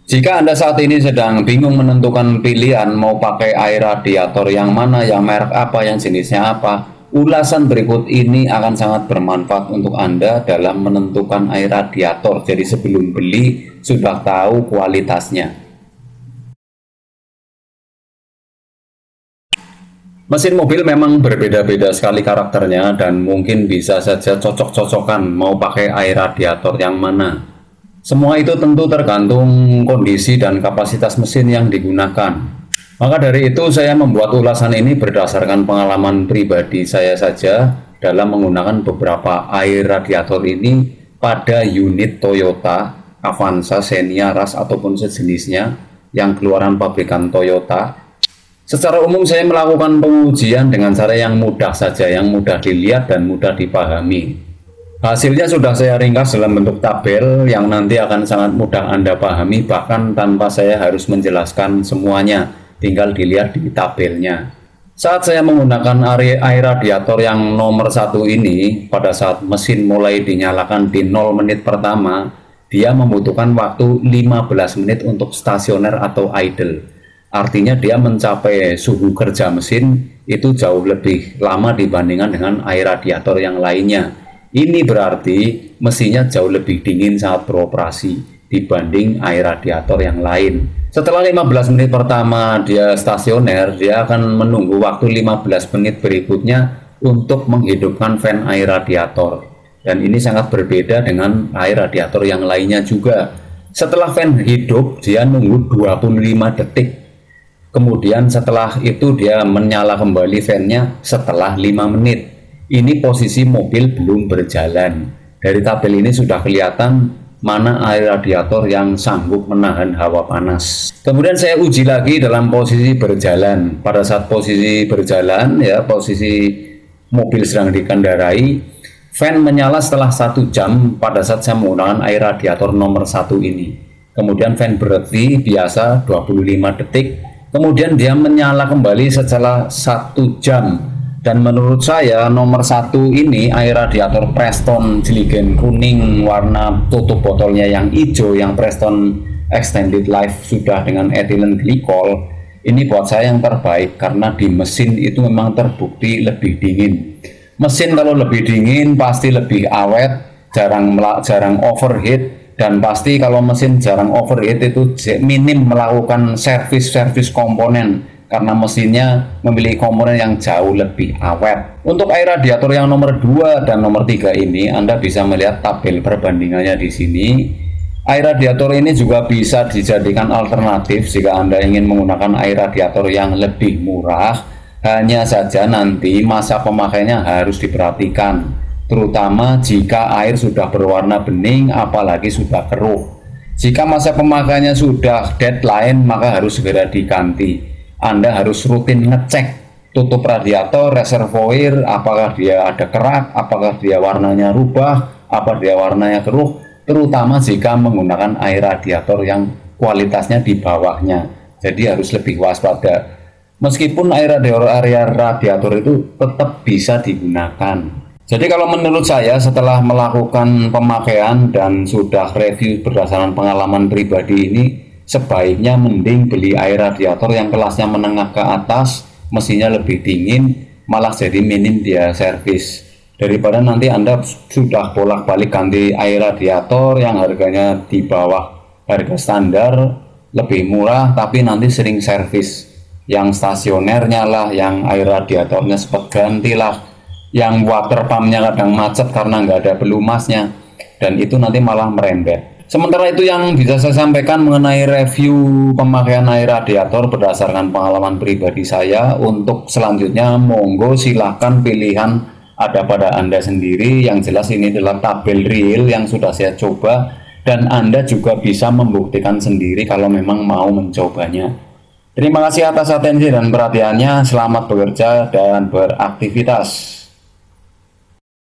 Jika Anda saat ini sedang bingung menentukan pilihan mau pakai air radiator yang mana, yang merek apa, yang jenisnya apa, ulasan berikut ini akan sangat bermanfaat untuk Anda dalam menentukan air radiator. Jadi sebelum beli sudah tahu kualitasnya. Mesin mobil memang berbeda-beda sekali karakternya dan mungkin bisa saja cocok-cocokan mau pakai air radiator yang mana. Semua itu tentu tergantung kondisi dan kapasitas mesin yang digunakan. Maka dari itu saya membuat ulasan ini berdasarkan pengalaman pribadi saya saja dalam menggunakan beberapa air radiator ini pada unit Toyota, Avanza, Xenia, Rush ataupun sejenisnya yang keluaran pabrikan Toyota. Secara umum saya melakukan pengujian dengan cara yang mudah saja, yang mudah dilihat dan mudah dipahami. Hasilnya sudah saya ringkas dalam bentuk tabel yang nanti akan sangat mudah Anda pahami, bahkan tanpa saya harus menjelaskan semuanya, tinggal dilihat di tabelnya. Saat saya menggunakan air radiator yang nomor 1 ini, pada saat mesin mulai dinyalakan di 0 menit pertama, dia membutuhkan waktu 15 menit untuk stasioner atau idle. Artinya dia mencapai suhu kerja mesin itu jauh lebih lama dibandingkan dengan air radiator yang lainnya. Ini berarti mesinnya jauh lebih dingin saat beroperasi dibanding air radiator yang lain. Setelah 15 menit pertama dia stasioner, dia akan menunggu waktu 15 menit berikutnya untuk menghidupkan fan air radiator. Dan ini sangat berbeda dengan air radiator yang lainnya juga. Setelah fan hidup, dia nunggu 25 detik. Kemudian setelah itu dia menyala kembali fan-nya setelah 5 menit. Ini posisi mobil belum berjalan. Dari tabel ini sudah kelihatan mana air radiator yang sanggup menahan hawa panas. Kemudian saya uji lagi dalam posisi berjalan. Pada saat posisi berjalan, ya posisi mobil sedang dikendarai, fan menyala setelah 1 jam pada saat saya menggunakan air radiator nomor 1 ini. Kemudian fan berhenti biasa 25 detik. Kemudian dia menyala kembali setelah 1 jam. Dan menurut saya nomor 1 ini air radiator Preston jeligen kuning warna tutup botolnya yang hijau, yang Preston Extended Life sudah dengan ethylene glycol, ini buat saya yang terbaik karena di mesin itu memang terbukti lebih dingin. Mesin kalau lebih dingin pasti lebih awet, jarang overheat, dan pasti kalau mesin jarang overheat itu minim melakukan servis komponen karena mesinnya memiliki komponen yang jauh lebih awet. Untuk air radiator yang nomor 2 dan nomor 3 ini Anda bisa melihat tabel perbandingannya di sini. Air radiator ini juga bisa dijadikan alternatif jika Anda ingin menggunakan air radiator yang lebih murah. Hanya saja nanti masa pemakainya harus diperhatikan, terutama jika air sudah berwarna bening apalagi sudah keruh. Jika masa pemakainya sudah deadline maka harus segera diganti. Anda harus rutin ngecek tutup radiator, reservoir, apakah dia ada kerak, apakah dia warnanya rubah, apa dia warnanya keruh, terutama jika menggunakan air radiator yang kualitasnya di bawahnya. Jadi harus lebih waspada. Meskipun air radiator itu tetap bisa digunakan. Jadi kalau menurut saya setelah melakukan pemakaian dan sudah review berdasarkan pengalaman pribadi ini, sebaiknya mending beli air radiator yang kelasnya menengah ke atas, mesinnya lebih dingin, malah jadi minim dia servis. Daripada nanti Anda sudah bolak-balik ganti air radiator yang harganya di bawah harga standar, lebih murah tapi nanti sering servis. Yang stasionernya lah, yang air radiatornya sempat ganti lah, yang water pumpnya kadang macet karena nggak ada pelumasnya, dan itu nanti malah merembet. Sementara itu yang bisa saya sampaikan mengenai review pemakaian air radiator berdasarkan pengalaman pribadi saya. Untuk selanjutnya monggo silahkan pilihan ada pada Anda sendiri. Yang jelas ini adalah tabel real yang sudah saya coba, dan Anda juga bisa membuktikan sendiri kalau memang mau mencobanya. Terima kasih atas atensi dan perhatiannya. Selamat bekerja dan beraktivitas.